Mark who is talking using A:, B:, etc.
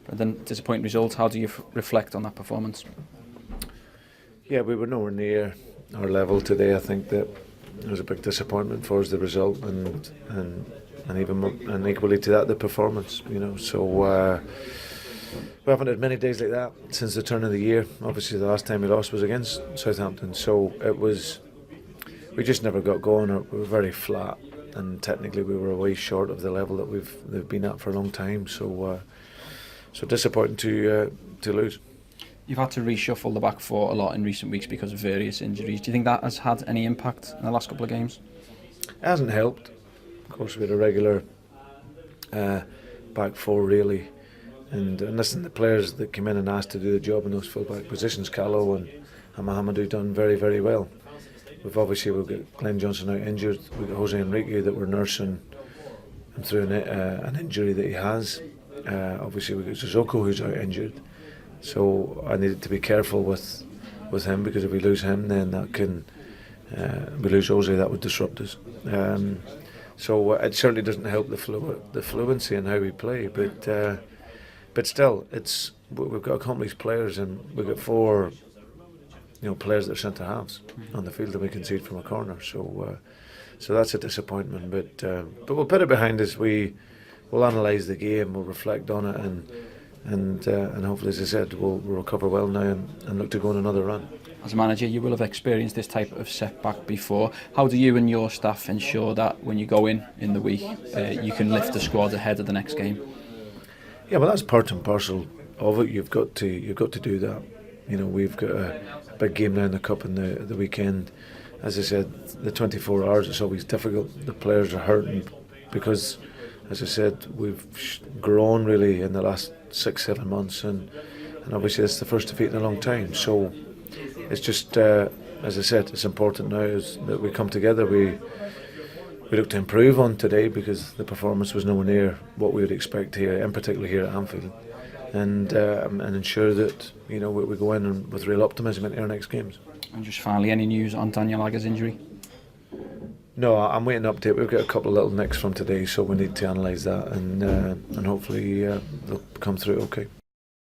A: But then disappointing results. How do you reflect on that performance?
B: Yeah, we were nowhere near our level today. I think that it was a big disappointment for us, the result, and even more, and equally to that, the performance. So we haven't had many days like that since the turn of the year. Obviously, the last time we lost was against Southampton, so we just never got going. We were very flat, and technically we were way short of the level that they've been at for a long time. So disappointing to lose.
A: You've had to reshuffle the back four a lot in recent weeks because of various injuries. Do you think that has had any impact in the last couple of games?
B: It hasn't helped. Of course, we had a regular back four, really. And listen, the players that came in and asked to do the job in those full-back positions, Callow and Mohamed, done very, very well. We've got Glenn Johnson out injured. We've got Jose Enrique that we're nursing him through an injury that he has. Obviously, we've got Sissoko who's out injured. So I needed to be careful with him, because if we lose him, then that can we lose Jose, that would disrupt us. So it certainly doesn't help the fluency in how we play, but still, we've got accomplished players, and we've got four players that are centre halves on the field, and we concede from a corner. So that's a disappointment, but we'll put it behind us. We'll analyse the game, we'll reflect on it, and hopefully, as I said, we'll recover well now and look to go on another run.
A: As a manager, you will have experienced this type of setback before. How do you and your staff ensure that when you go in the week, you can lift the squad ahead of the next game?
B: Yeah, well, that's part and parcel of it. You've got to do that. We've got a big game now in the cup in the weekend. As I said, the 24 hours, it's always difficult. The players are hurting because, as I said, we've grown really in the last 6-7 months, and obviously it's the first defeat in a long time. So it's just, as I said, it's important now is that we come together. We look to improve on today, because the performance was nowhere near what we would expect here, in particular here at Anfield, and ensure that we go in with real optimism into our next games.
A: And just finally, any news on Daniel Agger's injury?
B: No, I'm waiting to update. We've got a couple of little nicks from today, so we need to analyse that, and hopefully they'll come through okay.